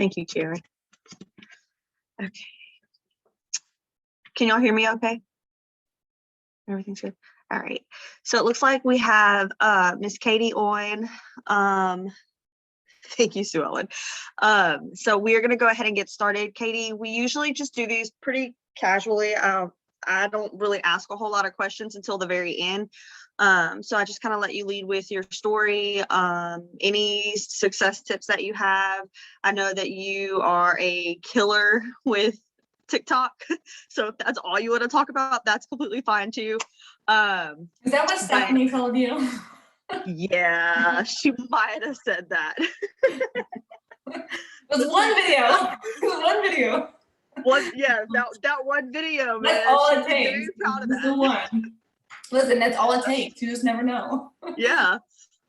Thank you, Karen. Okay. Can y'all hear me okay? Everything's good? All right. So it looks like we have Miss Katie on. Thank you, Sue Ellen. So we are going to go ahead and get started. Katie, we usually just do these pretty casually. I don't really ask a whole lot of questions until the very end. So I just kind of let you lead with your story, any success tips that you have. I know that you are a killer with TikTok. So if that's all you want to talk about, that's completely fine too. Is that what Stephanie told you? Yeah, she might have said that. It was one video. It was one video. That one video, man. That's all it takes. Very proud of that. The one. Listen, that's all it takes. You just never know. Yeah.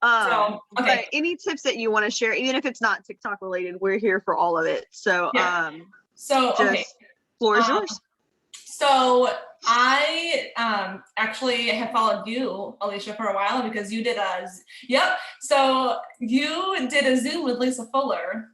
So, okay. But any tips that you want to share, even if it's not TikTok related, we're here for all of it. So, yeah. Okay. Floor is yours. So I actually have followed you, Alicia, for a while because you did So you did a Zoom with Lisa Fuller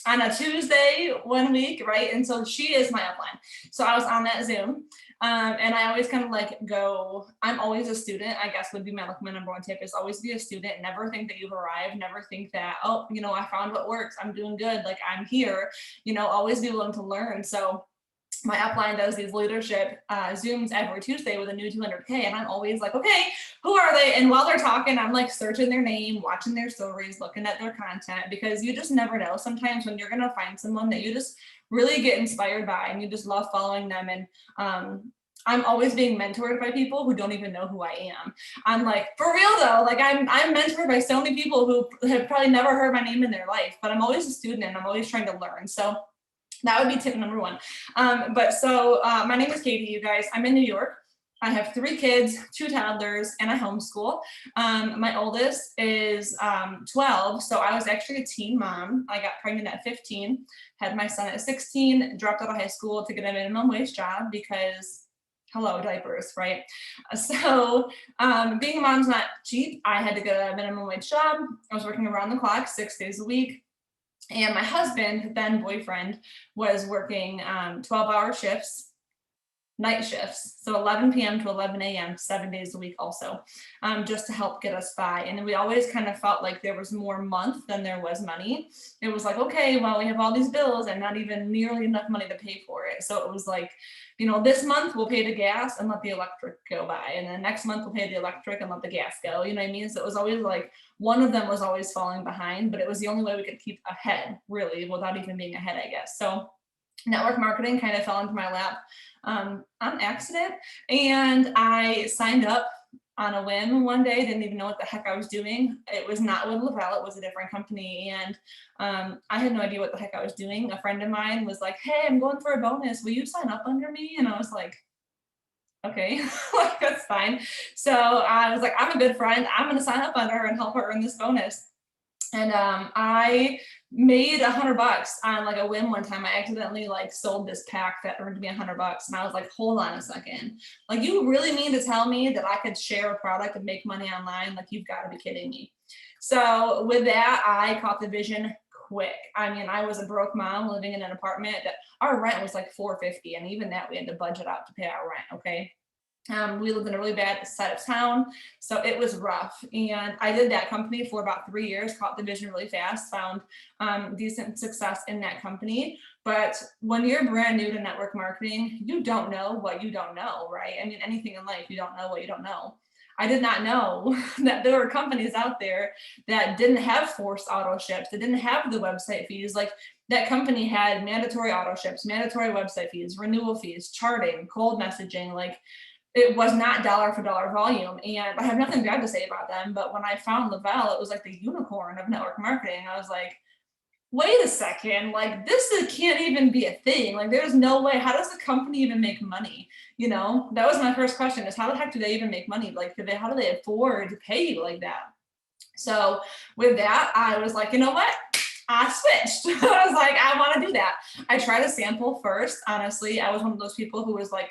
on a Tuesday one week, right? And so she is my upline. So I was on that Zoom. And I always kind of like go, I'm always a student, I guess would be my number one tip is always be a student. Never think that you've arrived. Never think that, oh, I found what works. I'm doing good. Like I'm here, always be willing to learn. So my upline does these leadership Zooms every Tuesday with a new 200K. And I'm always like, okay, who are they? And while they're talking, I'm like searching their name, watching their stories, looking at their content, because you just never know. Sometimes when you're going to find someone that you just really get inspired by and you just love following them. And I'm always being mentored by people who don't even know who I am. I'm like, for real though, like I'm mentored by so many people who have probably never heard my name in their life, but I'm always a student and I'm always trying to learn. So that would be tip number one. My name is Katie, you guys. I'm in New York. I have 3 kids, 2 toddlers, and I homeschool. My oldest is 12, so I was actually a teen mom. I got pregnant at 15, had my son at 16, dropped out of high school to get a minimum wage job because, hello, diapers, right? So being a mom's not cheap. I had to get a minimum wage job. I was working around the clock, 6 days a week. And my husband, then boyfriend, was working 12-hour shifts, night shifts. So 11 p.m. to 11 a.m., 7 days a week also, just to help get us by. And we always kind of felt like there was more month than there was money. It was like, okay, well, we have all these bills and not even nearly enough money to pay for it. So it was like, this month we'll pay the gas and let the electric go by. And then next month we'll pay the electric and let the gas go. You know what I mean? So it was always like, one of them was always falling behind, but it was the only way we could keep ahead, really, without even being ahead, I guess. So network marketing kind of fell into my lap on accident. And I signed up on a whim one day, didn't even know what the heck I was doing. It was not with Lavelle, it was a different company. And I had no idea what the heck I was doing. A friend of mine was like, hey, I'm going for a bonus. Will you sign up under me? And I was like, okay, like that's fine. So I was like, I'm a good friend. I'm going to sign up under her and help her earn this bonus. And I made $100 on like a whim one time. I accidentally like sold this pack that earned me $100. And I was like, hold on a second. Like, you really mean to tell me that I could share a product and make money online? Like, you've got to be kidding me. So with that, I caught the vision quick. I mean, I was a broke mom living in an apartment that our rent was like $450. And even that we had to budget out to pay our rent. Okay. We lived in a really bad side of town, so it was rough. And I did that company for about 3 years, caught the vision really fast, found decent success in that company. But when you're brand new to network marketing, you don't know what you don't know, right? I mean, anything in life, you don't know what you don't know. I did not know that there were companies out there that didn't have forced auto ships, that didn't have the website fees. Like, that company had mandatory auto ships, mandatory website fees, renewal fees, charting, cold messaging, like, it was not dollar for dollar volume. And I have nothing bad to say about them, but when I found Lavelle, it was like the unicorn of network marketing. I was like, wait a second, like this can't even be a thing. Like, there's no way. How does the company even make money? That was my first question, is how the heck do they even make money? Like, how do they afford to pay you like that? So with that, I was like, you know what? I switched. I was like, I want to do that. I tried a sample first. Honestly, I was one of those people who was like,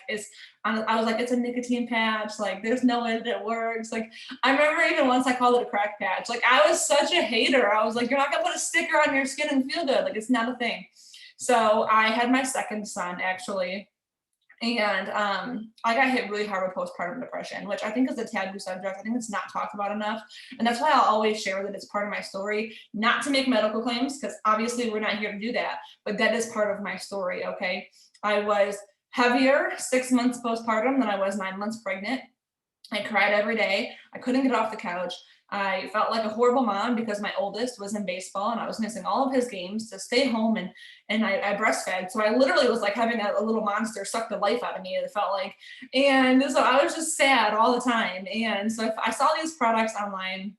I was like, it's a nicotine patch. Like, there's no way that it works. Like, I remember even once I called it a crack patch. Like, I was such a hater. I was like, you're not gonna put a sticker on your skin and feel good. Like, it's not a thing. So I had my second son actually. And I got hit really hard with postpartum depression, which I think is a taboo subject. I think it's not talked about enough. And that's why I'll always share that it's part of my story, not to make medical claims, because obviously we're not here to do that, but that is part of my story, okay? I was heavier 6 months postpartum than I was 9 months pregnant. I cried every day. I couldn't get off the couch. I felt like a horrible mom because my oldest was in baseball and I was missing all of his games to stay home, and I breastfed. So I literally was like having a little monster suck the life out of me, it felt like. And so I was just sad all the time. And so I saw these products online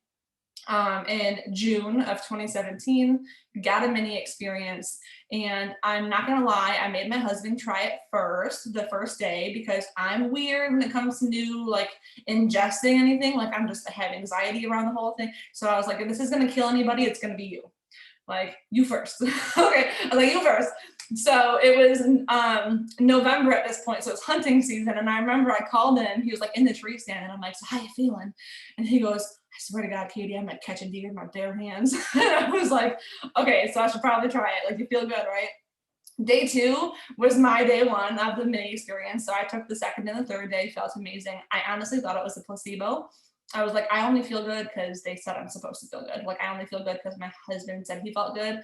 in June of 2017, got a mini experience. And I'm not gonna lie, I made my husband try it the first day, because I'm weird when it comes to new, like, ingesting anything. Like, I have anxiety around the whole thing. So I was like, if this is gonna kill anybody, it's gonna be you. Like, you first. Okay, I was like, you first. So it was November at this point, so it's hunting season. And I remember I called him, he was like in the tree stand, and I'm like, so how you feeling? And he goes, I swear to God, Katie, I'm like catching deer in my bare hands. And I was like, okay, so I should probably try it. Like, you feel good, right? Day 2 was my day 1 of the mini experience. So I took the second and the third day, felt amazing. I honestly thought it was a placebo. I was like, I only feel good because they said I'm supposed to feel good. Like, I only feel good because my husband said he felt good.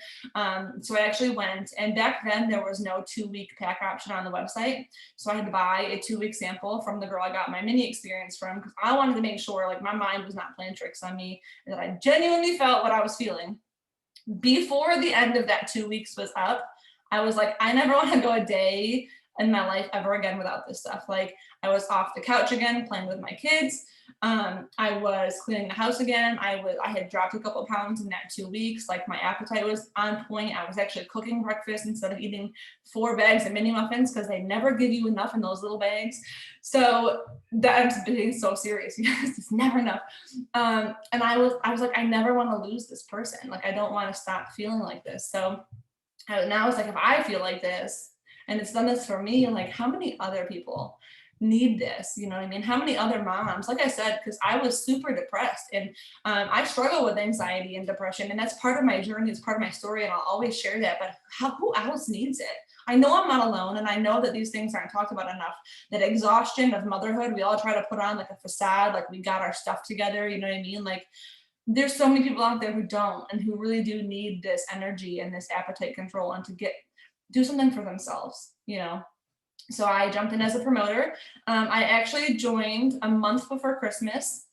So I actually went, and back then there was no 2-week pack option on the website. So I had to buy a 2-week sample from the girl I got my mini experience from, because I wanted to make sure, like, my mind was not playing tricks on me and that I genuinely felt what I was feeling. Before the end of that 2 weeks was up, I was like, I never want to go a day in my life ever again without this stuff. Like, I was off the couch again, playing with my kids. I was cleaning the house again. I had dropped a couple of pounds in that 2 weeks. Like, my appetite was on point. I was actually cooking breakfast instead of eating 4 bags of mini muffins, because they never give you enough in those little bags. So that's being so serious. It's never enough. And I was like, I never want to lose this person. Like, I don't want to stop feeling like this. So now it's like, if I feel like this and it's done this for me, like, how many other people need this? You know what I mean? How many other moms? Like I said, because I was super depressed, and I struggle with anxiety and depression, and that's part of my journey. It's part of my story, and I'll always share that. But who else needs it? I know I'm not alone, and I know that these things aren't talked about enough. That exhaustion of motherhood, we all try to put on like a facade, like we got our stuff together. You know what I mean? Like, there's so many people out there who don't, and who really do need this energy and this appetite control, and to do something for themselves, you know? So I jumped in as a promoter. I actually joined a month before Christmas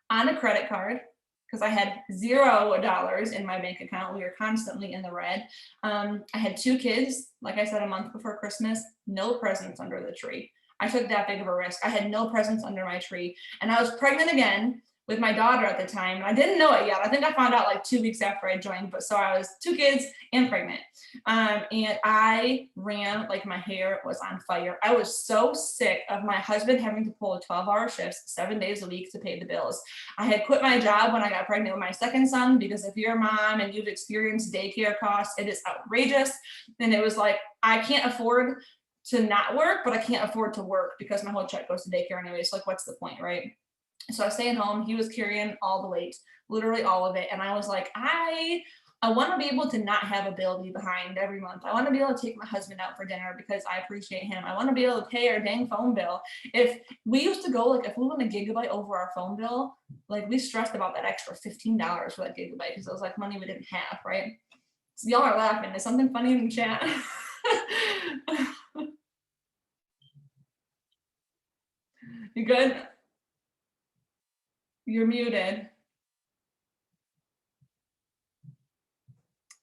on a credit card, because I had $0 in my bank account. We were constantly in the red. I had 2 kids, like I said, a month before Christmas, no presents under the tree. I took that big of a risk. I had no presents under my tree, and I was pregnant again with my daughter at the time. I didn't know it yet. I think I found out like 2 weeks after I joined, but so I was 2 kids and pregnant. And I ran like my hair was on fire. I was so sick of my husband having to pull 12-hour shifts 7 days a week to pay the bills. I had quit my job when I got pregnant with my second son, because if you're a mom and you've experienced daycare costs, it is outrageous. And it was like, I can't afford to not work, but I can't afford to work because my whole check goes to daycare anyway. So like, what's the point, right? So I stayed home. He was carrying all the weight, literally all of it. And I was like, I want to be able to not have a bill be behind every month. I want to be able to take my husband out for dinner because I appreciate him. I want to be able to pay our dang phone bill. If we used to go, like, if we went a gigabyte over our phone bill, like, we stressed about that extra $15 for that gigabyte, because it was like money we didn't have, right? So y'all are laughing. Is something funny in the chat? You good? You're muted.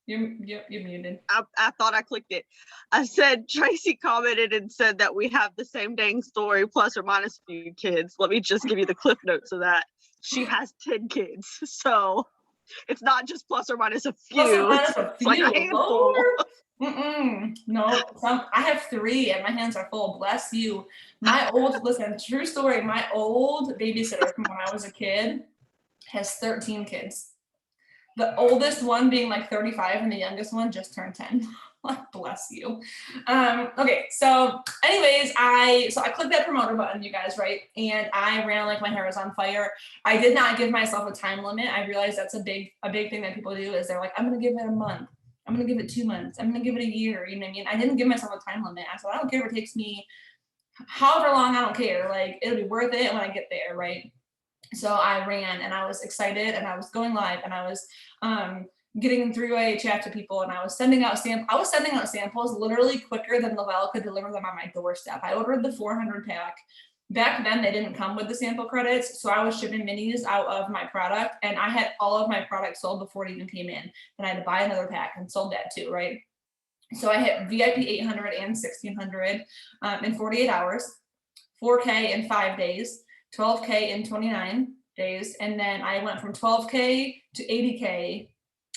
You're muted. I thought I clicked it. I said, Tracy commented and said that we have the same dang story, plus or minus a few kids. Let me just give you the cliff notes of that. She has 10 kids. So it's not just plus or minus a few. Plus or minus a It's like a handful. No, I have 3 and my hands are full. Bless you. Listen, true story. My old babysitter from when I was a kid has 13 kids. The oldest one being like 35 and the youngest one just turned 10. Bless you. Okay, so anyways, I clicked that promoter button, you guys, right? And I ran like my hair was on fire. I did not give myself a time limit. I realized that's a big thing that people do is they're like, I'm gonna give it a month. I'm gonna give it 2 months. I'm gonna give it a year. You know what I mean? I didn't give myself a time limit. I said, I don't care if it takes me however long, I don't care. Like it'll be worth it when I get there, right? So I ran and I was excited and I was going live and I was getting in three-way chat to people and I was sending out samples literally quicker than Lavelle could deliver them on my doorstep. I ordered the 400 pack. Back then they didn't come with the sample credits, so I was shipping minis out of my product and I had all of my product sold before it even came in. Then I had to buy another pack and sold that too, right? So I hit VIP 800 and 1600 in 48 hours, 4K in 5 days, 12K in 29 days. And then I went from 12K to 80K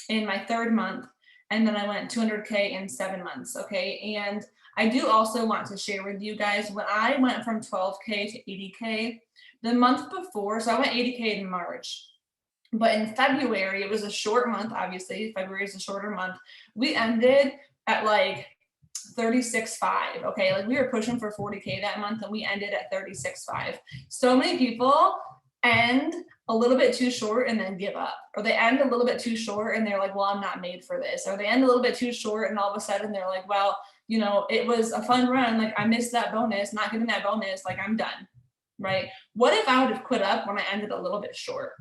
in my 3rd month. And then I went 200K in 7 months. Okay. And I do also want to share with you guys when I went from 12K to 80K the month before. So I went 80K in March. But in February, it was a short month. Obviously, February is a shorter month. We ended at like 36.5. Okay, like we were pushing for 40K that month and we ended at 36.5. So many people end a little bit too short and then give up, or they end a little bit too short and they're like, well, I'm not made for this, or they end a little bit too short and all of a sudden they're like, well, you know, it was a fun run, like I missed that bonus, not getting that bonus, like I'm done, right? What if I would have quit up when I ended a little bit short?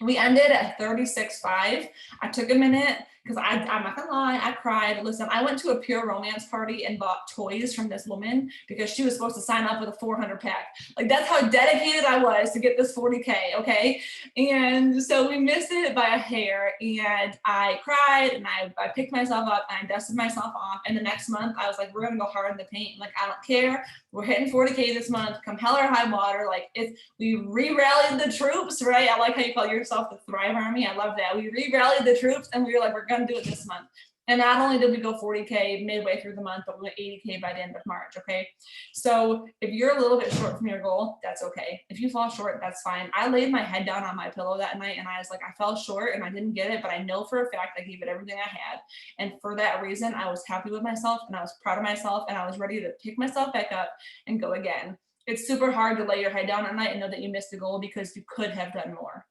We ended at 36.5. I took a minute because I'm not gonna lie, I cried. Listen, I went to a pure romance party and bought toys from this woman because she was supposed to sign up with a 400 pack. Like that's how dedicated I was to get this 40K, okay? And so we missed it by a hair and I cried and I picked myself up and I dusted myself off. And the next month I was like, we're gonna go hard in the paint. Like, I don't care. We're hitting 40K this month, come hell or high water. Like we re-rallied the troops, right? I like how you call yourself the Thrive Army. I love that. We re-rallied the troops and we were like, we're gonna do it this month. And not only did we go 40K midway through the month, but we went 80K by the end of March, okay? So if you're a little bit short from your goal, that's okay. If you fall short, that's fine. I laid my head down on my pillow that night and I was like, I fell short and I didn't get it, but I know for a fact I gave it everything I had. And for that reason, I was happy with myself and I was proud of myself and I was ready to pick myself back up and go again. It's super hard to lay your head down at night and know that you missed the goal because you could have done more,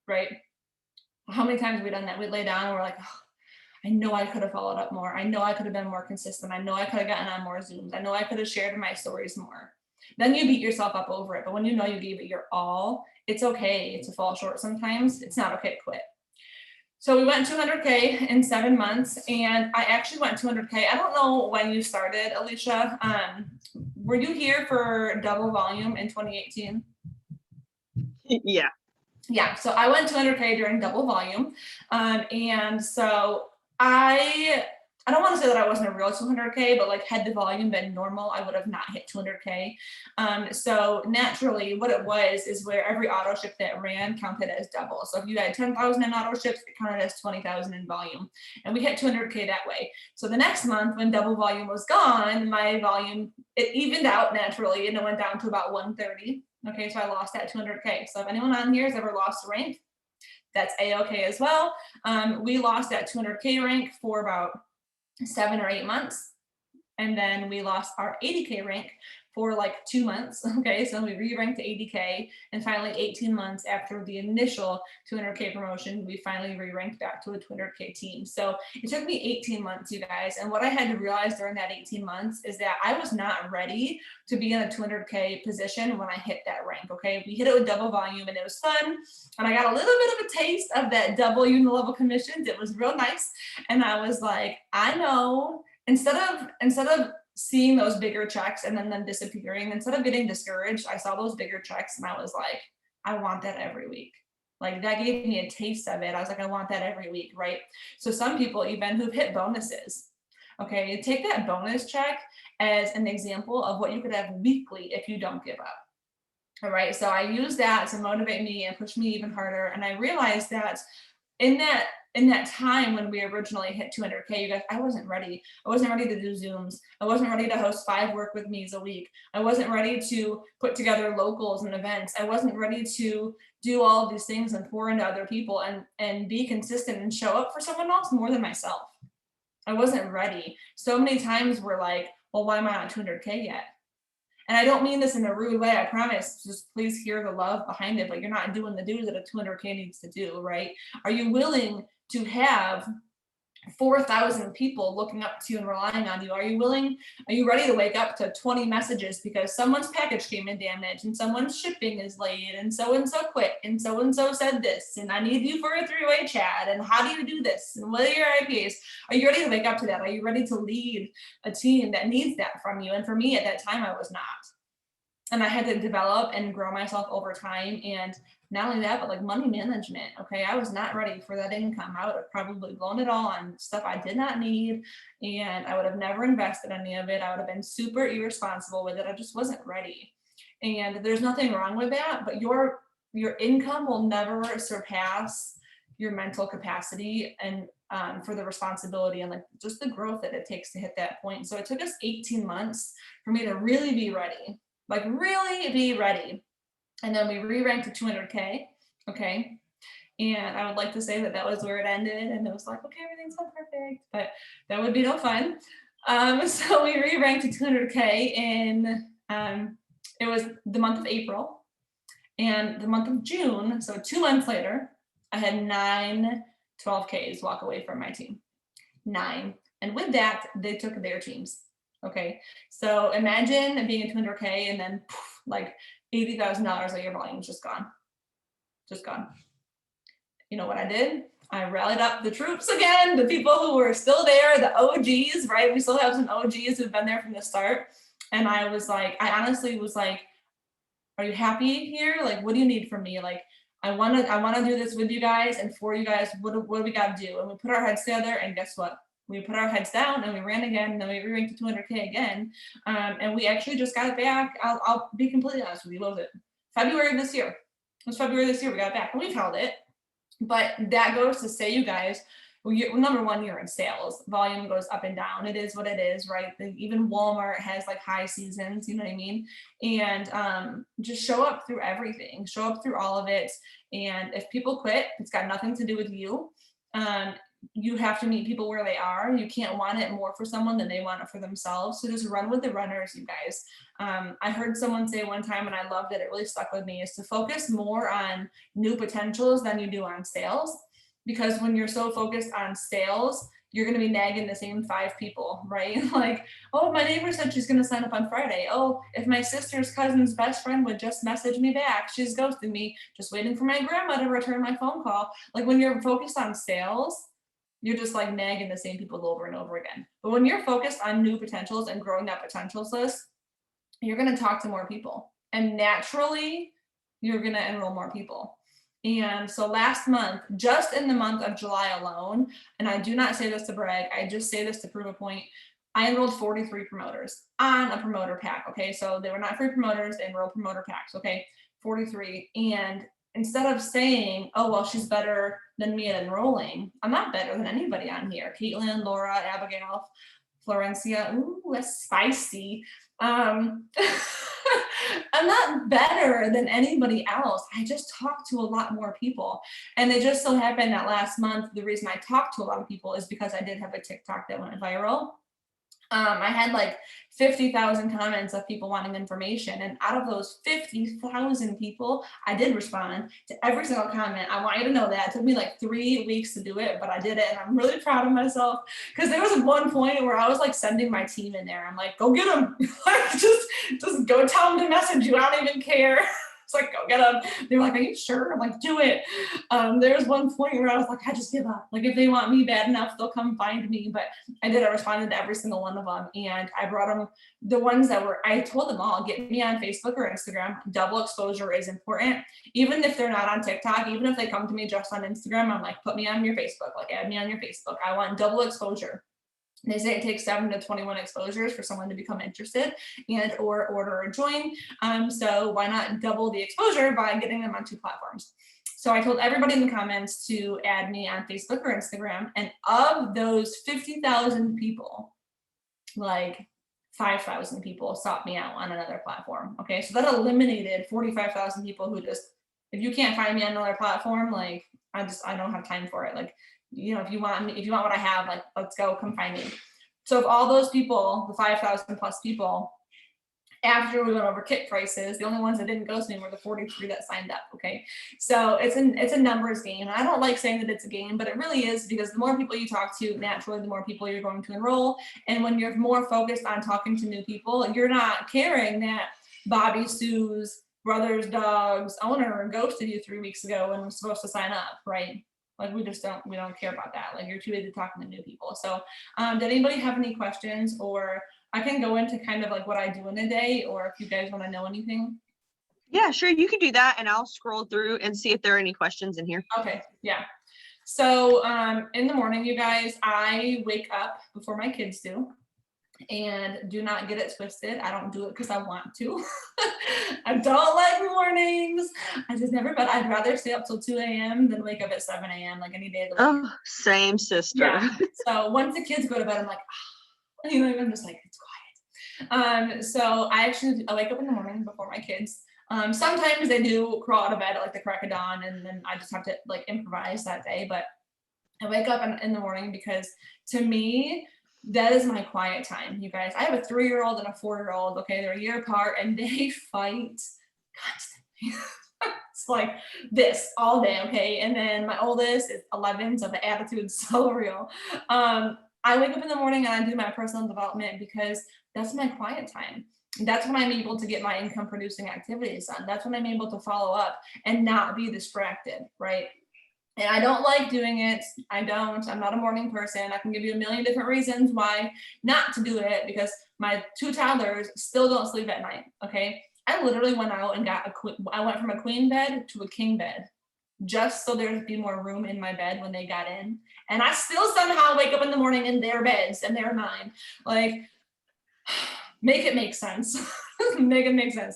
right? How many times have we done that? We lay down and we're like, oh, I know I could have followed up more. I know I could have been more consistent. I know I could have gotten on more Zooms. I know I could have shared my stories more. Then you beat yourself up over it. But when you know you gave it your all, it's okay to fall short sometimes. It's not okay to quit. So we went 200K in 7 months and I actually went 200K. I don't know when you started, Alicia. Were you here for double volume in 2018? Yeah. Yeah, so I went 200K during double volume. And so I don't want to say that I wasn't a real 200K, but like had the volume been normal, I would have not hit 200K. So naturally what it was is where every auto ship that ran counted as double. So if you had 10,000 in auto ships, it counted as 20,000 in volume. And we hit 200K that way. So the next month when double volume was gone, my volume, it evened out naturally and it went down to about 130. Okay, so I lost that 200K. So if anyone on here has ever lost a rank, that's A-okay as well. We lost that 200K rank for about 7 or 8 months. And then we lost our 80K rank for like 2 months. Okay, so we re-ranked to 80K and finally 18 months after the initial 200K promotion, we finally re-ranked back to a 200K team. So it took me 18 months, you guys. And what I had to realize during that 18 months is that I was not ready to be in a 200K position when I hit that rank. Okay, we hit it with double volume and it was fun. And I got a little bit of a taste of that double unilevel commissions. It was real nice. And I was like, I know, instead of seeing those bigger checks and then them disappearing, instead of getting discouraged, I saw those bigger checks and I was like, I want that every week. Like that gave me a taste of it. I was like, I want that every week, right? So some people even who've hit bonuses, okay, take that bonus check as an example of what you could have weekly if you don't give up. All right, so I use that to motivate me and push me even harder. And I realized that in that in that time when we originally hit 200K, you guys, I wasn't ready. I wasn't ready to do Zooms. I wasn't ready to host 5 work with me's a week. I wasn't ready to put together locals and events. I wasn't ready to do all of these things and pour into other people and be consistent and show up for someone else more than myself. I wasn't ready. So many times we're like, well, why am I not 200K yet? And I don't mean this in a rude way, I promise. Just please hear the love behind it, but you're not doing the dues that a 200K needs to do, right? Are you willing to have 4,000 people looking up to you and relying on you? Are you ready to wake up to 20 messages because someone's package came in damaged and someone's shipping is late and so quit and so said this and I need you for a 3-way chat and how do you do this and what are your IPAs? Are you ready to wake up to that? Are you ready to lead a team that needs that from you? And for me at that time, I was not. And I had to develop and grow myself over time. And not only that, but like money management. Okay. I was not ready for that income. I would have probably blown it all on stuff I did not need. And I would have never invested any of it. I would have been super irresponsible with it. I just wasn't ready. And there's nothing wrong with that, but your income will never surpass your mental capacity and for the responsibility and like just the growth that it takes to hit that point. So it took us 18 months for me to really be ready. Like really be ready. And then we re-ranked to 200K, okay? And I would like to say that that was where it ended and it was like, okay, everything's so perfect, but that would be no fun. So we re-ranked to 200K in, it was the month of April and the month of June, so 2 months later, I had 9 12Ks walk away from my team, 9. And with that, they took their teams. Okay, so imagine being a 200K and then poof, like $80,000 of your volume is just gone. You know what I did? I rallied up the troops again, the people who were still there, the OGs, right? We still have some OGs who've been there from the start. And I honestly was like, are you happy here? Like, what do you need from me? Like, I want to do this with you guys and for you guys, what do we got to do? And we put our heads together and guess what? We put our heads down and we ran again, and then we re-ranked to 200K again. And we actually just got it back. I'll be completely honest with you. What was it? February of this year. It was February this year we got it back and we've held it. But that goes to say, you guys, number one, you're in sales. Volume goes up and down. It is what it is, right? Even Walmart has like high seasons, you know what I mean? And just show up through everything. Show up through all of it. And if people quit, it's got nothing to do with you. You have to meet people where they are. You can't want it more for someone than they want it for themselves. So just run with the runners, you guys. I heard someone say one time, and I loved it, it really stuck with me, is to focus more on new potentials than you do on sales. Because when you're so focused on sales, you're going to be nagging the same 5 people, right? Like, oh, my neighbor said she's going to sign up on Friday. Oh, if my sister's cousin's best friend would just message me back, she's ghosting me, just waiting for my grandma to return my phone call. Like when you're focused on sales, you're just like nagging the same people over and over again. But when you're focused on new potentials and growing that potentials list, you're going to talk to more people. And naturally, you're going to enroll more people. And so last month, just in the month of July alone, and I do not say this to brag, I just say this to prove a point, I enrolled 43 promoters on a promoter pack. Okay, so they were not free promoters, they enrolled promoter packs. Okay, 43. And instead of saying, oh, well, she's better than me at enrolling, I'm not better than anybody on here. Caitlin, Laura, Abigail, Florencia, ooh, that's spicy. I'm not better than anybody else. I just talk to a lot more people. And it just so happened that last month, the reason I talked to a lot of people is because I did have a TikTok that went viral. I had like 50,000 comments of people wanting information. And out of those 50,000 people, I did respond to every single comment. I want you to know that. It took me like 3 weeks to do it, but I did it. And I'm really proud of myself because there was one point where I was like sending my team in there. I'm like, go get them. Like, just go tell them to message you. I don't even care. It's like, go get them. They were like, are you sure? I'm like, do it. There was one point where I was like, I just give up. Like, if they want me bad enough, they'll come find me. But I did. I responded to every single one of them. And I brought them the ones that were, I told them all, get me on Facebook or Instagram. Double exposure is important. Even if they're not on TikTok, even if they come to me just on Instagram, I'm like, put me on your Facebook, like add me on your Facebook. I want double exposure. They say it takes 7 to 21 exposures for someone to become interested and or order or join. So why not double the exposure by getting them on 2 platforms? So I told everybody in the comments to add me on Facebook or Instagram. And of those 50,000 people, like 5,000 people sought me out on another platform. Okay. So that eliminated 45,000 people who just, if you can't find me on another platform, like I don't have time for it. Like, you know, if you want what I have, like, let's go, come find me. So of all those people, the 5,000 plus people, after we went over kit prices, the only ones that didn't ghost me were the 43 that signed up. Okay. So it's a numbers game. And I don't like saying that it's a game, but it really is, because the more people you talk to, naturally, the more people you're going to enroll. And when you're more focused on talking to new people, you're not caring that Bobby Sue's brother's dog's owner ghosted you 3 weeks ago and was supposed to sign up, right? Like we don't care about that. Like you're too busy talking to new people. So did anybody have any questions, or I can go into kind of like what I do in a day, or if you guys want to know anything. Yeah, sure. You can do that, and I'll scroll through and see if there are any questions in here. Okay, yeah. So in the morning, you guys, I wake up before my kids do. And do not get it twisted. I don't do it because I want to. I don't like mornings. I just never, but I'd rather stay up till 2 a.m. than wake up at 7 a.m. like any day of the week. Oh, same sister. Yeah. So once the kids go to bed, I'm like, oh, you know, I'm just like, it's quiet. So I wake up in the morning before my kids. Sometimes they do crawl out of bed at like the crack of dawn, and then I just have to like improvise that day. But I wake up in the morning because to me, that is my quiet time, you guys. I have a 3-year-old and a 4-year-old. Okay, they're a year apart, and they fight constantly. It's like this all day, okay? And then my oldest is 11, so the attitude's so real. I wake up in the morning and I do my personal development because that's my quiet time. That's when I'm able to get my income producing activities done. That's when I'm able to follow up and not be distracted, right? And I don't like doing it. I'm not a morning person. I can give you a million different reasons why not to do it, because my 2 toddlers still don't sleep at night. Okay. I literally went out and I went from a queen bed to a king bed just so there'd be more room in my bed when they got in. And I still somehow wake up in the morning in their beds and they're mine. Like, make it make sense. Make it make sense.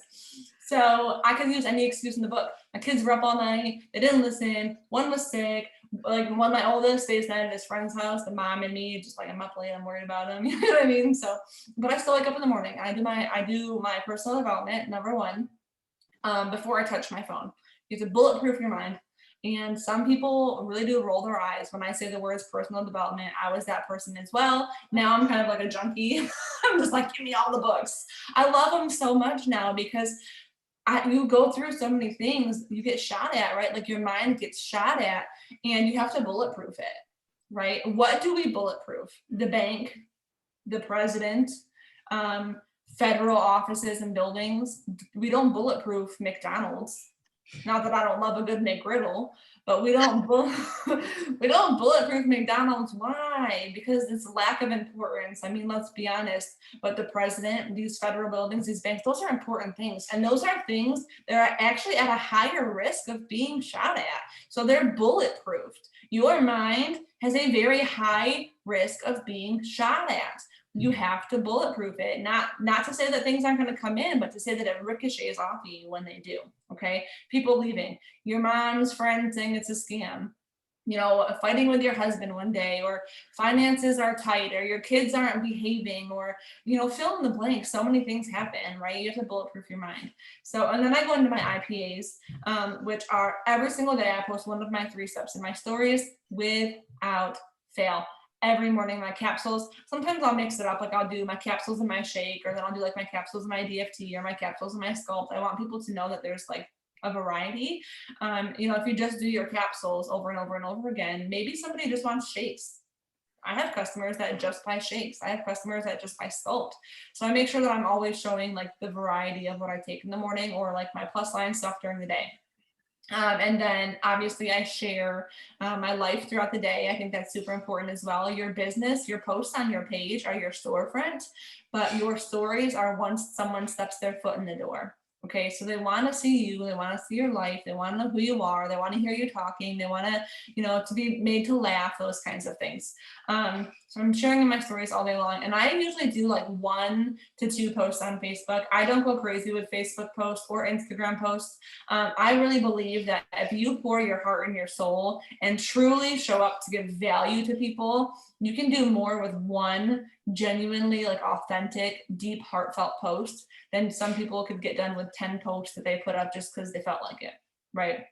So I can use any excuse in the book. My kids were up all night. They didn't listen. One was sick. Like my oldest stays night at his friend's house. The mom and me, just like, I'm up late. I'm worried about him. You know what I mean? So, but I still wake up in the morning. I do my personal development, number one, before I touch my phone. You have to bulletproof your mind. And some people really do roll their eyes when I say the words personal development. I was that person as well. Now I'm kind of like a junkie. I'm just like, give me all the books. I love them so much now because you go through so many things, you get shot at, right? Like your mind gets shot at and you have to bulletproof it, right? What do we bulletproof? The bank, the president, federal offices and buildings. We don't bulletproof McDonald's. Not that I don't love a good McGriddle, but we don't bulletproof McDonald's. Why? Because it's a lack of importance. I mean, let's be honest. But the president, these federal buildings, these banks, those are important things. And those are things that are actually at a higher risk of being shot at. So they're bulletproofed. Your mind has a very high risk of being shot at. You have to bulletproof it. Not to say that things aren't going to come in, but to say that it ricochets off of you when they do. Okay. People leaving, your mom's friend saying it's a scam, you know, fighting with your husband one day, or finances are tight, or your kids aren't behaving, or, you know, fill in the blank. So many things happen, right? You have to bulletproof your mind. So, and then I go into my IPAs, which are every single day I post one of my 3 steps in my stories without fail. Every morning, my capsules, sometimes I'll mix it up. Like I'll do my capsules in my shake, or then I'll do like my capsules in my DFT, or my capsules in my sculpt. I want people to know that there's like a variety. You know, if you just do your capsules over and over and over again, maybe somebody just wants shakes. I have customers that just buy shakes. I have customers that just buy sculpt. So I make sure that I'm always showing like the variety of what I take in the morning, or like my plus line stuff during the day. And then obviously I share my life throughout the day. I think that's super important as well. Your business, your posts on your page are your storefront, but your stories are once someone steps their foot in the door, Okay, so they want to see you, they want to see your life, they want to know who you are, they want to hear you talking, they want to, to be made to laugh, those kinds of things. So I'm sharing in my stories all day long, and I usually do like 1 to 2 posts on Facebook. I don't go crazy with Facebook posts or Instagram posts. I really believe that if you pour your heart and your soul and truly show up to give value to people, you can do more with 1 genuinely like authentic, deep, heartfelt post than some people could get done with 10 posts that they put up just because they felt like it, right?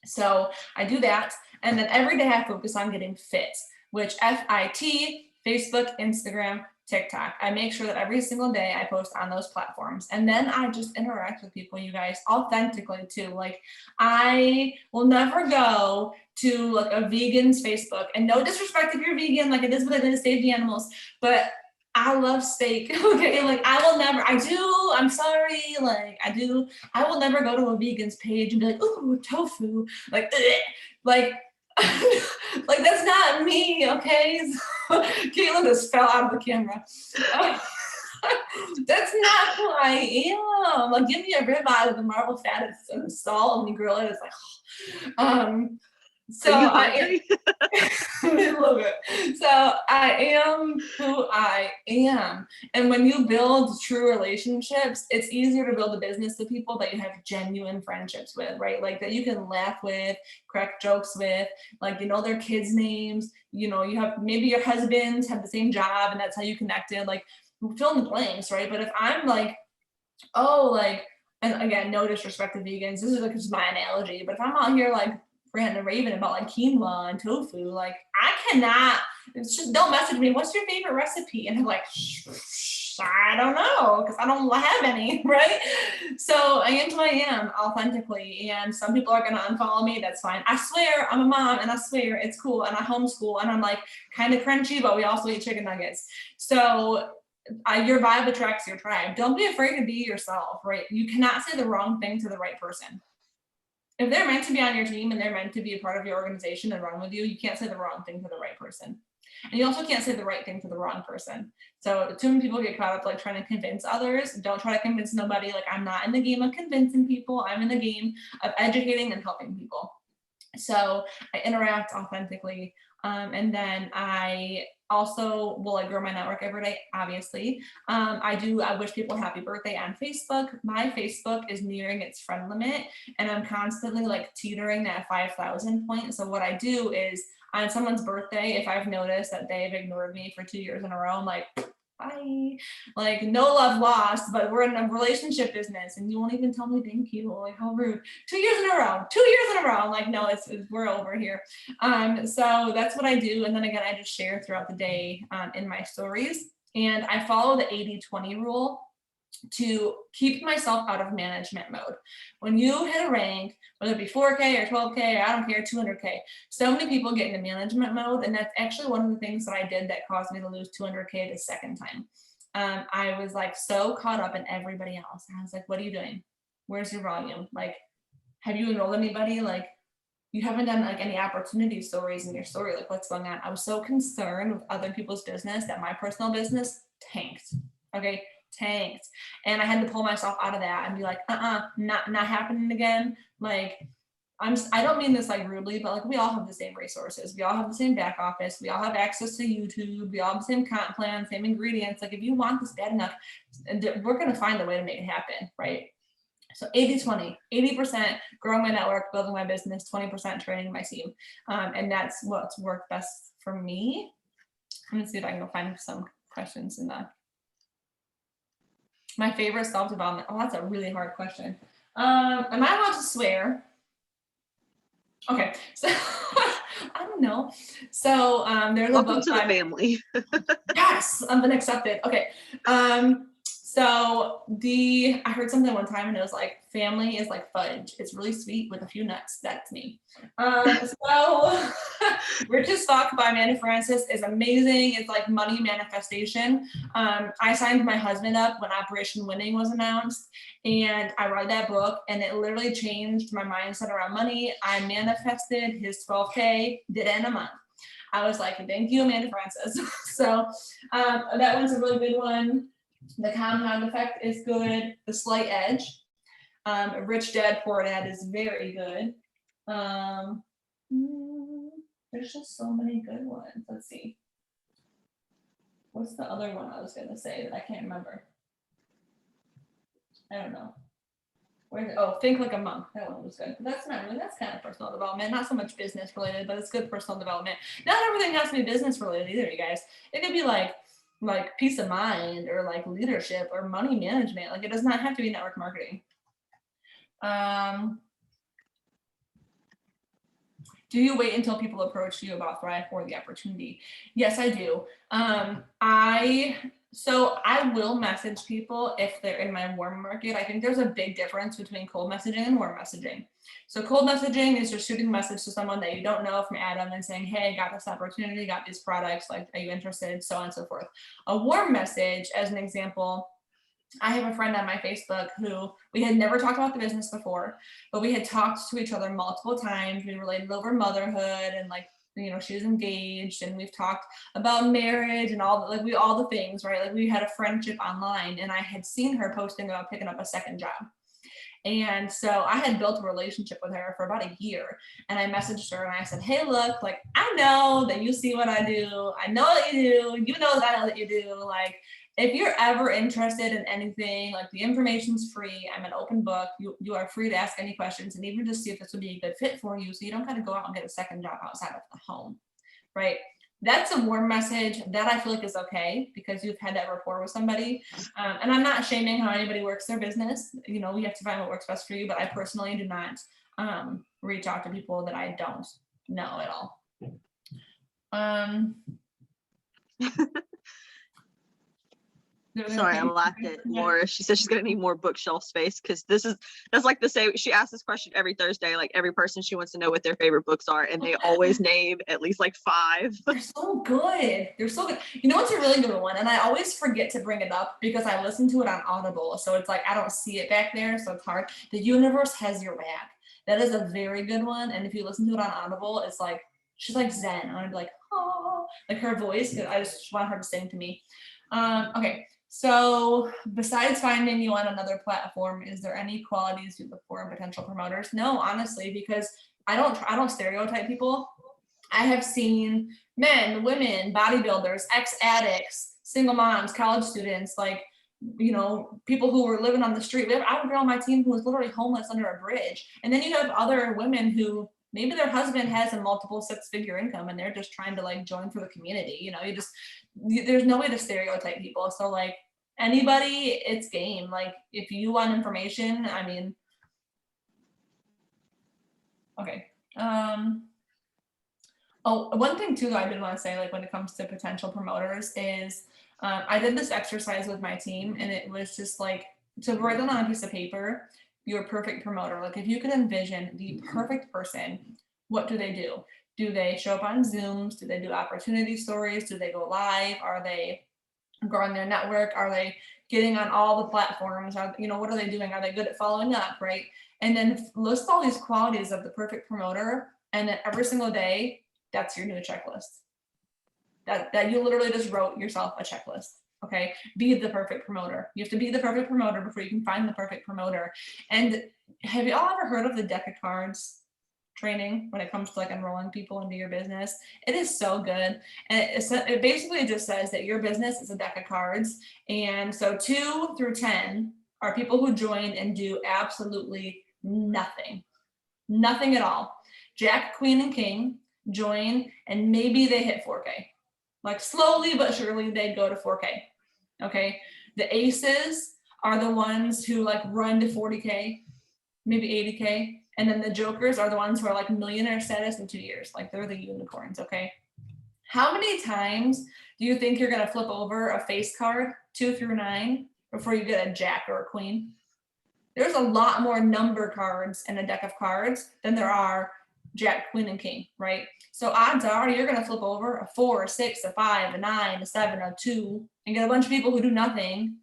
So I do that. And then every day I focus on getting fit, which FIT, Facebook, Instagram, TikTok. I make sure that every single day I post on those platforms. And then I just interact with people, you guys, authentically too. Like I will never go to like a vegan's Facebook, and no disrespect if you're vegan, like it is what it is, save the animals, but I love steak. Okay, like I will never, I'm sorry, like I will never go to a vegan's page and be like, ooh, tofu, like, ugh. Like, like that's not me, okay? So, Caitlin just fell out of the camera. That's not who I am. Like, give me a ribeye with the marble fat and the salt, and you grill it. It's like, so Are you I hungry? a little bit. So I am who I am. And when you build true relationships, it's easier to build a business with people that you have genuine friendships with, right? Like that you can laugh with, crack jokes with, like, their kids' names, you have maybe your husbands have the same job and that's how you connected, like fill in the blanks, right? But if I'm like, oh, like, and again, no disrespect to vegans, this is like just my analogy, but if I'm out here like ranting and raving about like quinoa and tofu, like I cannot, it's just don't message me, what's your favorite recipe? And I'm like, I don't know, because I don't have any, right? So I am who I am authentically, and some people are gonna unfollow me, that's fine. I swear I'm a mom, and I swear it's cool, and I homeschool, and I'm like kind of crunchy, but we also eat chicken nuggets. So your vibe attracts your tribe. Don't be afraid to be yourself, right? You cannot say the wrong thing to the right person. If they're meant to be on your team and they're meant to be a part of your organization and run with you, you can't say the wrong thing to the right person. And you also can't say the right thing to the wrong person. So too many people get caught up like trying to convince others. Don't try to convince nobody. Like I'm not in the game of convincing people. I'm in the game of educating and helping people. So I interact authentically. And then I also will like grow my network every day, obviously. I wish people happy birthday on Facebook. My Facebook is nearing its friend limit and I'm constantly like teetering that 5,000 point. So what I do is on someone's birthday, if I've noticed that they've ignored me for 2 years in a row, I'm like, bye. Like no love lost, but we're in a relationship business and you won't even tell me thank you. Like how rude. 2 years in a row, 2 years in a row. I'm like, no, we're over here. So that's what I do. And then again, I just share throughout the day in my stories. And I follow the 80-20 rule to keep myself out of management mode. When you hit a rank, whether it be 4K or 12K, or I don't care, 200K, so many people get into management mode. And that's actually one of the things that I did that caused me to lose 200K the second time. I was like so caught up in everybody else. And I was like, what are you doing? Where's your volume? Like, have you enrolled anybody? Like, you haven't done like any opportunity stories in your story. Like what's going on? I was so concerned with other people's business that my personal business tanked. Okay. Tanked. And I had to pull myself out of that and be like, not happening again. Like I don't mean this like rudely, but like we all have the same resources. We all have the same back office. We all have access to YouTube. We all have the same comp plan, same ingredients. Like if you want this bad enough, we're going to find a way to make it happen. Right. So 80-20, 80% growing my network, building my business, 20% training my team. And that's what's worked best for me. Let me see if I can go find some questions in that. My favorite self-development. Oh, that's a really hard question. Am I allowed to swear? Okay, so I don't know. So there's Welcome a book to the family. Yes, I've been accepted. Okay. So I heard something one time and it was like, family is like fudge. It's really sweet with a few nuts. That's me. So Rich as Fuck by Amanda Francis is amazing. It's like money manifestation. I signed my husband up when Operation Winning was announced and I read that book and it literally changed my mindset around money. I manifested his 12K, did it in a month. I was like, thank you, Amanda Francis. So that one's a really good one. The Compound Effect is good. The Slight Edge. Rich Dad Poor Dad is very good. There's just so many good ones. Let's see. What's the other one I was gonna say that I can't remember? I don't know. Think Like a Monk. That one was good. But that's not really, that's kind of personal development, not so much business related, but it's good personal development. Not everything has to be business related either, you guys. It could be like peace of mind or like leadership or money management. Like it does not have to be network marketing. Do you wait until people approach you about Thrive for the opportunity? Yes, I do. So I will message people if they're in my warm market. I think there's a big difference between cold messaging and warm messaging. So cold messaging is just shooting a message to someone that you don't know from Adam and saying, hey, got this opportunity, got these products, like, are you interested? So on and so forth. A warm message, as an example, I have a friend on my Facebook who we had never talked about the business before, but we had talked to each other multiple times. We related over motherhood and like, you know, she was engaged, and we've talked about marriage and all the things, right? Like we had a friendship online, and I had seen her posting about picking up a second job. And so I had built a relationship with her for about a year, and I messaged her and I said, hey, look, like, I know that you see what I do. I know that you do. You know that I know that you do. Like, if you're ever interested in anything, like the information's free. I'm an open book. You are free to ask any questions and even just see if this would be a good fit for you. So you don't got to go out and get a second job outside of the home, right? That's a warm message that I feel like is okay because you've had that rapport with somebody. And I'm not shaming how anybody works their business. You know, you have to find what works best for you, but I personally do not reach out to people that I don't know at all. Sorry, I laughed at Laura. She said she's gonna need more bookshelf space because that's like the same. She asks this question every Thursday. Like every person, she wants to know what their favorite books are, and they always name at least like 5. They're so good. They're so good. You know what's a really good one, and I always forget to bring it up because I listen to it on Audible, so it's like I don't see it back there, so it's hard. The Universe Has Your Back. That is a very good one, and if you listen to it on Audible, it's like she's like Zen. I'm like, oh, like her voice. I just want her to sing to me. Okay. So besides finding you on another platform, is there any qualities you look for in potential promoters? No, honestly, because I don't stereotype people. I have seen men, women, bodybuilders, ex-addicts, single moms, college students, like, you know, people who were living on the street. I have a girl on my team who was literally homeless under a bridge. And then you have other women who maybe their husband has a multiple 6-figure income and they're just trying to like join for the community. You know, there's no way to stereotype people. So like anybody, it's game. Like if you want information, I mean, okay. Oh, one thing too that I did want to say, like when it comes to potential promoters is I did this exercise with my team, and it was just like to write down on a piece of paper your perfect promoter. Like if you could envision the perfect person, what do? Do they show up on Zooms? Do they do opportunity stories? Do they go live? Are they growing their network? Are they getting on all the platforms? What are they doing? Are they good at following up, right? And then list all these qualities of the perfect promoter, and then every single day, that's your new checklist. That you literally just wrote yourself a checklist. Okay, be the perfect promoter. You have to be the perfect promoter before you can find the perfect promoter. And have you all ever heard of the deck of cards training when it comes to like enrolling people into your business? It is so good. And it basically just says that your business is a deck of cards. And so 2 through 10 are people who join and do absolutely nothing at all. Jack, Queen, and King join and maybe they hit 4K. Like slowly but surely they go to 4K. Okay. The aces are the ones who like run to 40K, maybe 80K. And then the jokers are the ones who are like millionaire status in 2 years. Like they're the unicorns. Okay. How many times do you think you're going to flip over a face card 2 through 9 before you get a jack or a queen? There's a lot more number cards in a deck of cards than there are Jack, Queen, and King, right? So odds are you're going to flip over a 4, a 6, a 5, a 9, a 7, a 2, and get a bunch of people who do nothing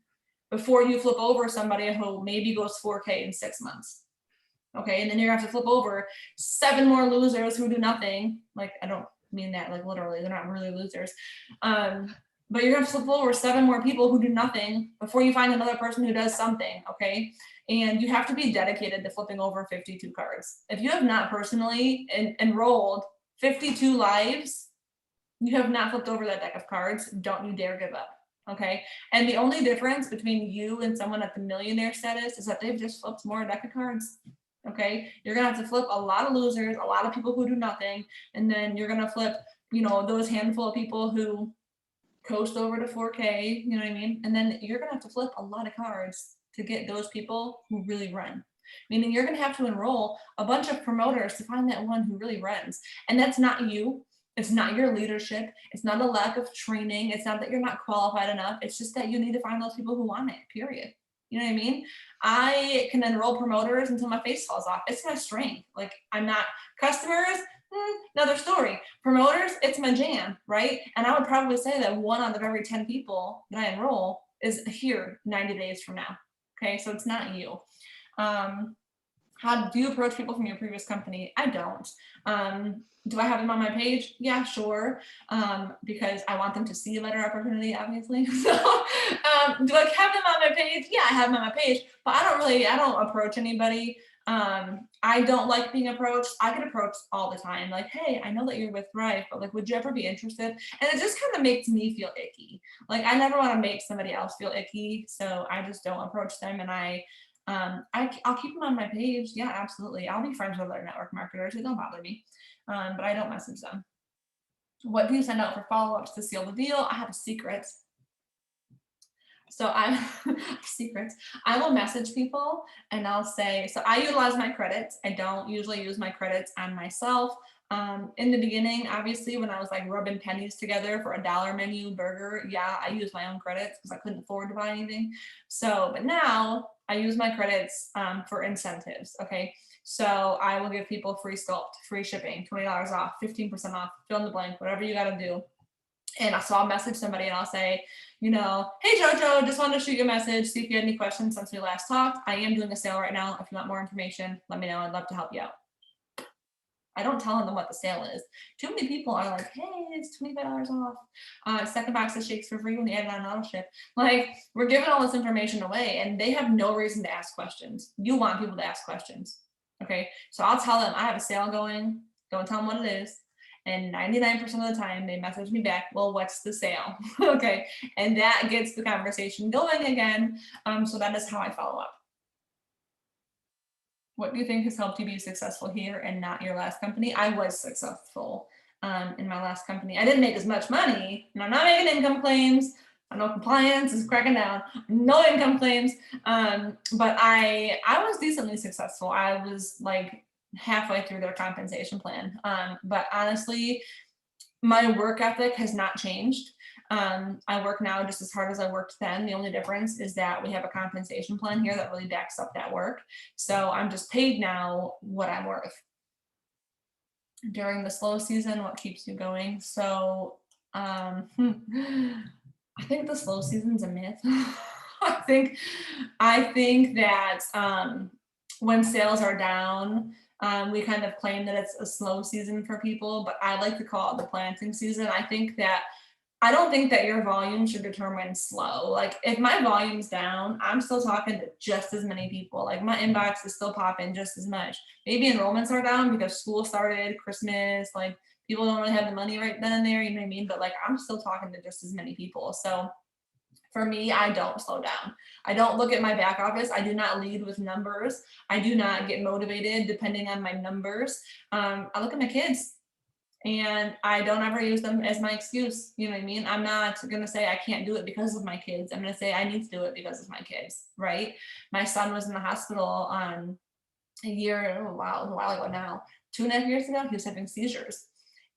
before you flip over somebody who maybe goes 4K in 6 months. Okay, and then you're going to have to flip over 7 more losers who do nothing. Like, I don't mean that like literally, they're not really losers. but you're gonna flip over 7 more people who do nothing before you find another person who does something, okay? And you have to be dedicated to flipping over 52 cards. If you have not personally enrolled 52 lives, you have not flipped over that deck of cards. Don't you dare give up, okay? And the only difference between you and someone at the millionaire status is that they've just flipped more deck of cards, okay? You're gonna have to flip a lot of losers, a lot of people who do nothing, and then you're gonna flip, you know, those handful of people who coast over to 4K, you know what I mean? And then you're gonna have to flip a lot of cards to get those people who really run. Meaning you're gonna have to enroll a bunch of promoters to find that one who really runs. And that's not you. It's not your leadership. It's not a lack of training. It's not that you're not qualified enough. It's just that you need to find those people who want it, period. You know what I mean? I can enroll promoters until my face falls off. It's my strength. Like, I'm not customers, another story. Promoters, it's my jam, right? And I would probably say that 1 out of every 10 people that I enroll is here 90 days from now. Okay, so it's not you. How do you approach people from your previous company? I don't. Do I have them on my page? Yeah, sure. Because I want them to see a better opportunity, obviously. So do I have them on my page? Yeah, I have them on my page, but I don't approach anybody. I don't like being approached. I get approached all the time. Like, hey, I know that you're with Thrive, but like, would you ever be interested? And it just kind of makes me feel icky. Like, I never want to make somebody else feel icky. So I just don't approach them. And I'll keep them on my page. Yeah, absolutely. I'll be friends with other network marketers. It don't bother me. But I don't message them. What do you send out for follow-ups to seal the deal? I have a secret. So I secrets. I will message people and I'll say, so I utilize my credits. I don't usually use my credits on myself. In the beginning, obviously, when I was like rubbing pennies together for a $1 menu burger, yeah, I used my own credits because I couldn't afford to buy anything. So, but now I use my credits for incentives. Okay. So I will give people free sculpt, free shipping, $20 off, 15% off, fill in the blank, whatever you got to do. And so I'll message somebody and I'll say, you know, hey, Jojo, just wanted to shoot you a message, see if you had any questions since we last talked. I am doing a sale right now. If you want more information, let me know. I'd love to help you out. I don't tell them what the sale is. Too many people are like, hey, it's $25 off. Second box of shakes for free when you add it on auto ship. Like, we're giving all this information away and they have no reason to ask questions. You want people to ask questions. Okay, so I'll tell them I have a sale going. Don't tell them what it is. And 99% of the time they message me back, well, what's the sale? Okay, and that gets the conversation going again. So that is how I follow up. What do you think has helped you be successful here and not your last company? I was successful in my last company. I didn't make as much money, and I'm not making income claims. I know compliance is cracking down. No income claims, but I was decently successful. I was like halfway through their compensation plan. But honestly, my work ethic has not changed. I work now just as hard as I worked then. The only difference is that we have a compensation plan here that really backs up that work. So I'm just paid now what I'm worth. During the slow season, what keeps you going? So I think the slow season's a myth. I think that when sales are down, we kind of claim that it's a slow season for people, but I like to call it the planting season. I don't think that your volume should determine slow. Like, if my volume's down, I'm still talking to just as many people. Like, my inbox is still popping just as much. Maybe enrollments are down because school started, Christmas, like people don't really have the money right then and there, you know what I mean? But like, I'm still talking to just as many people. So for me, I don't slow down. I don't look at my back office. I do not lead with numbers. I do not get motivated depending on my numbers. I look at my kids. And I don't ever use them as my excuse. You know what I mean? I'm not going to say I can't do it because of my kids. I'm going to say I need to do it because of my kids, right? My son was in the hospital a while ago now, 2.5 years ago. He was having seizures.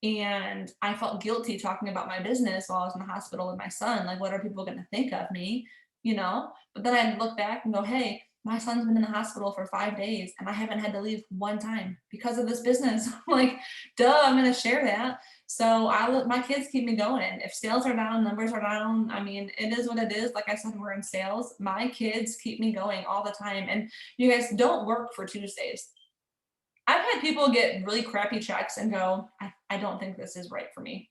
And I felt guilty talking about my business while I was in the hospital with my son. Like, what are people going to think of me? You know? But then I'd look back and go, hey, my son's been in the hospital for 5 days and I haven't had to leave one time because of this business. Like, duh, I'm going to share that. So my kids keep me going. If sales are down, numbers are down, I mean, it is what it is. Like I said, we're in sales. My kids keep me going all the time. And you guys don't work for Tuesdays. I've had people get really crappy checks and go, I don't think this is right for me.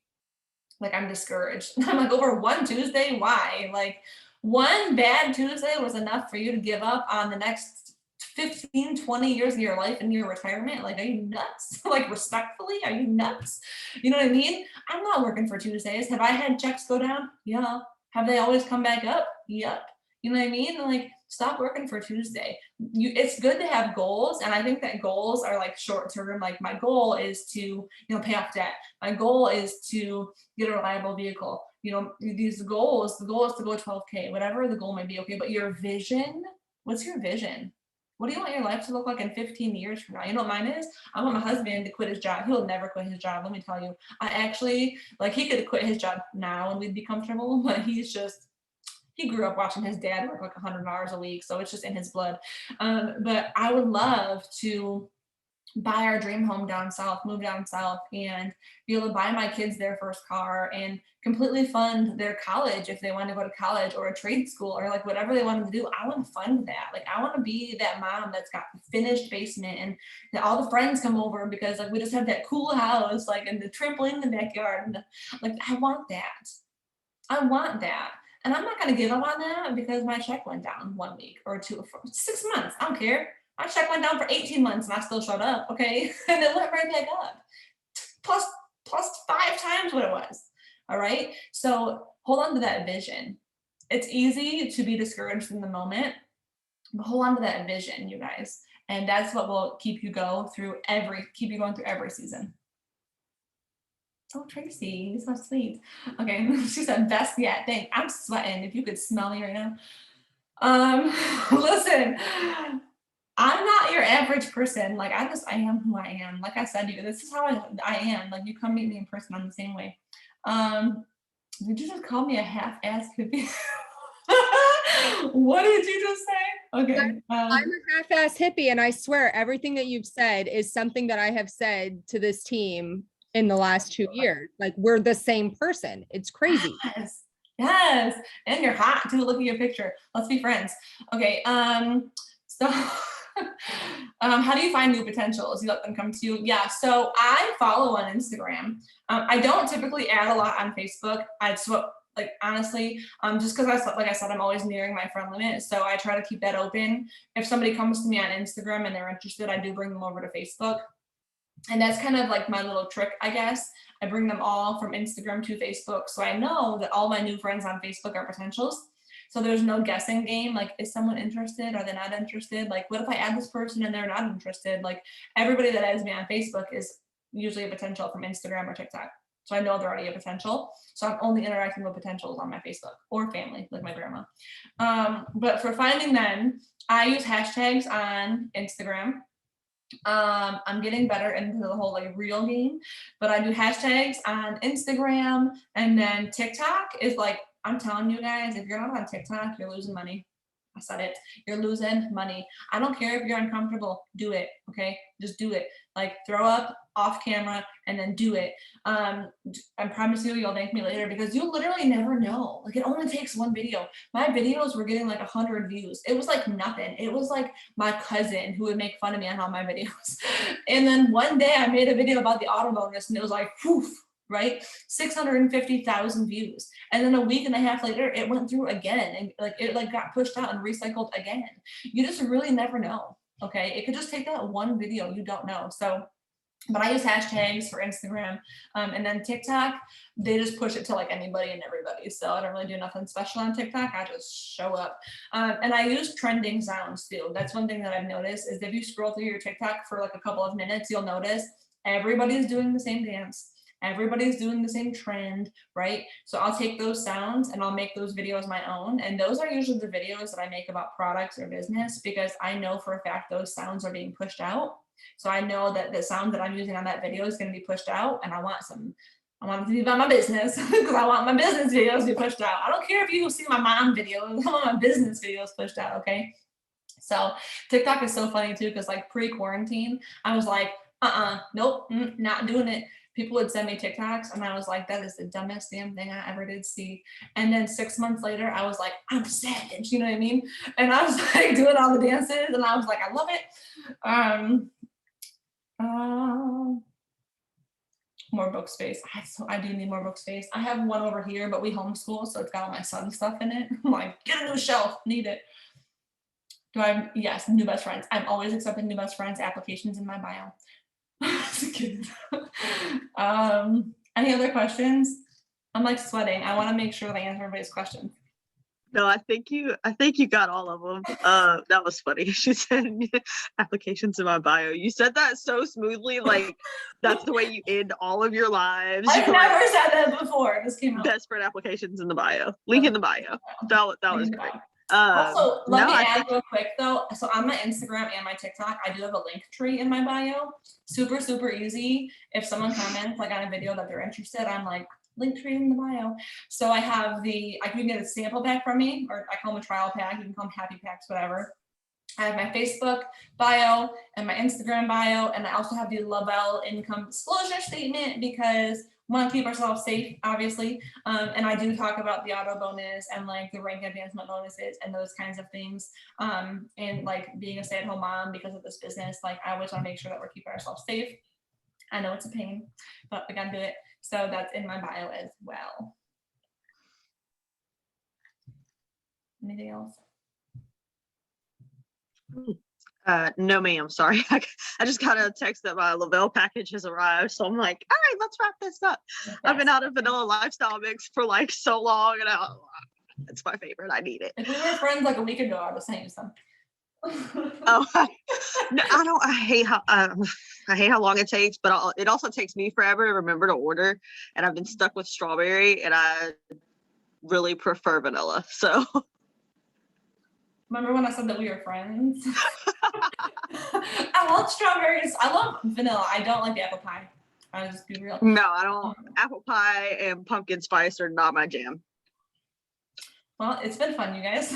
Like, I'm discouraged. I'm like, over one Tuesday? Why? Like, one bad Tuesday was enough for you to give up on the next 15, 20 years of your life and your retirement? Like, are you nuts? Like, respectfully, are you nuts? You know what I mean? I'm not working for Tuesdays. Have I had checks go down? Yeah. Have they always come back up? Yep. You know what I mean? Like, stop working for Tuesday. It's good to have goals. And I think that goals are like short term. Like, my goal is to, pay off debt. My goal is to get a reliable vehicle. These goals, the goal is to go 12K, whatever the goal may be. Okay. But your vision, what's your vision? What do you want your life to look like in 15 years from now? You know what mine is? I want my husband to quit his job. He'll never quit his job. Let me tell you. I actually, like, he could quit his job now and we'd be comfortable, but he grew up watching his dad work like 100 hours a week. So it's just in his blood. But I would love to buy our dream home down south, move down south, and be able to buy my kids their first car and completely fund their college if they want to go to college or a trade school or like whatever they want to do. I want to fund that. Like, I want to be that mom that's got the finished basement and that all the friends come over because like we just have that cool house, like, and the trampoline in the backyard. And like, I want that. I want that. And I'm not going to give up on that because my check went down 1 week or 2 or 6 months. I don't care. My check went down for 18 months and I still showed up, okay? And it went right back up. Plus 5 times what it was, all right? So hold on to that vision. It's easy to be discouraged in the moment, but hold on to that vision, you guys. And that's what will keep you going through every season. Oh, Tracy, you're so sweet. Okay, she said best yet. Thanks. I'm sweating. If you could smell me right now. Listen, I'm not your average person. Like, I am who I am. Like I said to you, this is how I am. Like, you come meet me in person, I'm the same way. Did you just call me a half-ass hippie? What did you just say? Okay. I'm a half-ass hippie, and I swear everything that you've said is something that I have said to this team in the last 2 years. Like, we're the same person. It's crazy. Yes. And you're hot too. Look at your picture. Let's be friends. Okay. So how do you find new potentials? You let them come to you? Yeah. So I follow on Instagram. I don't typically add a lot on Facebook. Like, honestly, just because like I said, I'm always nearing my friend limit. So I try to keep that open. If somebody comes to me on Instagram and they're interested, I do bring them over to Facebook. And that's kind of like my little trick, I guess. I bring them all from Instagram to Facebook. So I know that all my new friends on Facebook are potentials. So there's no guessing game. Like, is someone interested? Are they not interested? Like, what if I add this person and they're not interested? Like, everybody that adds me on Facebook is usually a potential from Instagram or TikTok. So I know they're already a potential. So I'm only interacting with potentials on my Facebook or family, like my grandma. But for finding them, I use hashtags on Instagram. I'm getting better into the whole like reel game, but I do hashtags on Instagram, and then TikTok is like, I'm telling you guys, if you're not on TikTok, you're losing money. I said it. You're losing money. I don't care if you're uncomfortable. Do it. Okay. Just do it. Like, throw up off camera and then do it. I promise you'll thank me later because you literally never know. Like, it only takes one video. My videos were getting like 100 views. It was like nothing. It was like my cousin who would make fun of me on all my videos. And then one day I made a video about the auto bonus and it was like, poof, right? 650,000 views. And then a week and a half later, it went through again and like it like got pushed out and recycled again. You just really never know. Okay. It could just take that one video. You don't know. So, but I use hashtags for Instagram. And then TikTok, they just push it to like anybody and everybody. So I don't really do nothing special on TikTok. I just show up. And I use trending sounds too. That's one thing that I've noticed is if you scroll through your TikTok for like a couple of minutes, you'll notice everybody's doing the same dance. Everybody's doing the same trend, right? So I'll take those sounds and I'll make those videos my own. And those are usually the videos that I make about products or business because I know for a fact those sounds are being pushed out. So I know that the sound that I'm using on that video is going to be pushed out, and I want it to be about my business because I want my business videos to be pushed out. I don't care if you see my mom videos, I want my business videos pushed out, okay? So TikTok is so funny too because like pre-quarantine, I was like, nope, not doing it. People would send me TikToks and I was like, that is the dumbest damn thing I ever did see. And then 6 months later, I was like, I'm savage, you know what I mean? And I was like doing all the dances and I was like, I love it. More book space. I do need more book space. I have one over here, but we homeschool, so it's got all my son stuff in it. I'm like, get a new shelf, need it. Yes, new best friends. I'm always accepting new best friends applications in my bio. Just kidding. Any other questions? I'm like sweating. I want to make sure that I answer everybody's questions. No, I think you got all of them. That was funny. She said applications in my bio. You said that so smoothly, like that's the way you end all of your lives. I've You're never like, said that before. This came out. best friend applications in the bio. Link in the bio. That was great. Also, let no, me I add think real quick though. So on my Instagram and my TikTok, I do have a link tree in my bio. Super, super easy. If someone comments like on a video that they're interested, I'm like, link tree in the bio. So I have I can get a sample pack from me, or I call them a trial pack. You can call them happy packs, whatever. I have my Facebook bio and my Instagram bio, and I also have the Lovell income disclosure statement because we want to keep ourselves safe, obviously. And I do talk about the auto bonus and like the rank advancement bonuses and those kinds of things. And like being a stay-at-home mom because of this business, like I always want to make sure that we're keeping ourselves safe. I know it's a pain, but we gotta do it. So that's in my bio as well. Anything else? no, ma'am. Sorry. I just got a text that my Lavelle package has arrived. So I'm like, all right, let's wrap this up. I've been out of vanilla lifestyle mix for like so long, and it's my favorite. I need it. If we were friends like a week ago, I would have sent you some. Oh, no, I hate how long it takes, but it also takes me forever to remember to order, and I've been stuck with strawberry, and I really prefer vanilla. So Remember when I said that we were friends? I love strawberries. I love vanilla. I don't like the apple pie. I'll just be real. no, I don't. Apple pie and pumpkin spice are not my jam. Well, it's been fun, you guys.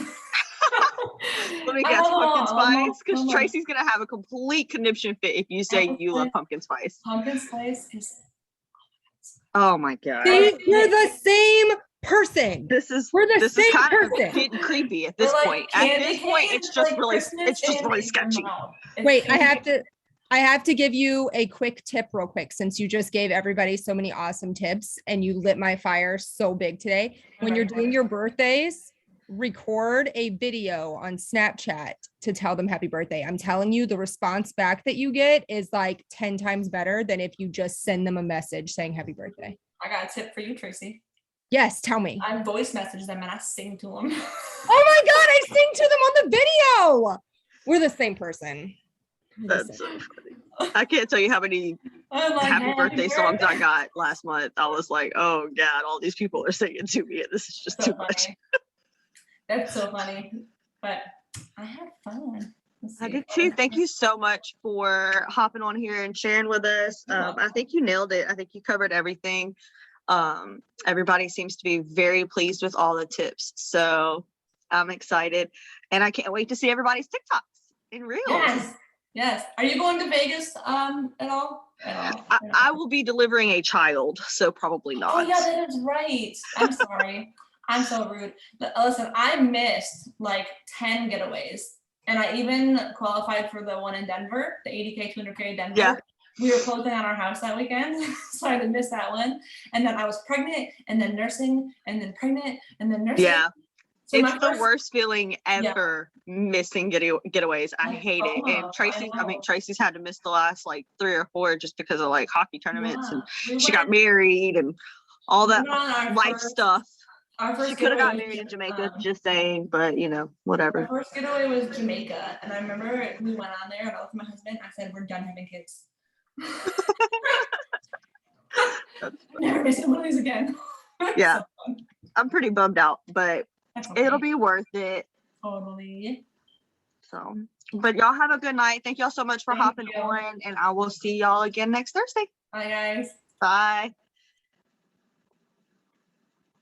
Let me guess, pumpkin spice, because Tracy's gonna have a complete conniption fit if you say you love pumpkin spice. Pumpkin spice is. Oh my god. See, we're the same person. We're the same kind person. of Getting creepy at this like point. At this point, it's just really sketchy. Wait, I have to give you a quick tip real quick, since you just gave everybody so many awesome tips and you lit my fire so big today. When you're doing your birthdays, record a video on Snapchat to tell them happy birthday. I'm telling you, the response back that you get is like 10 times better than if you just send them a message saying happy birthday. I got a tip for you, Tracy. Yes, tell me. I voice message them and I sing to them. Oh my God, I sing to them on the video. We're the same person. That's so funny. I can't tell you how many happy birthday songs I got last month. I was like, oh God, all these people are singing to me, and this is just too much. That's so funny. But I had fun. I did too. Thank you so much for hopping on here and sharing with us. I think you nailed it. I think you covered everything. Everybody seems to be very pleased with all the tips. So I'm excited. And I can't wait to see everybody's TikToks in real. Yes. Are you going to Vegas at all? I will be delivering a child, so probably not. Oh yeah, that is right. I'm sorry. I'm so rude. But listen, I missed like 10 getaways. And I even qualified for the one in Denver, the 80K, 200K Denver. Yeah. We were closing on our house that weekend, so I had to miss that one. And then I was pregnant, and then nursing, and then pregnant, and then nursing. Yeah. So it's the worst feeling ever, missing getaways. I hate it. And Tracy's had to miss the last like 3 or 4 just because of like hockey tournaments, and she got married and all that life stuff. She could have got married in Jamaica, just saying, but you know, whatever. Our first getaway was Jamaica, and I remember we went on there, and I looked at my husband, I said, we're done having kids. Never missing one of these again. Yeah. So I'm pretty bummed out, but it'll be worth it. Totally. So, but y'all have a good night. Thank y'all so much for hopping on, and I will see y'all again next Thursday. Bye, guys. Bye.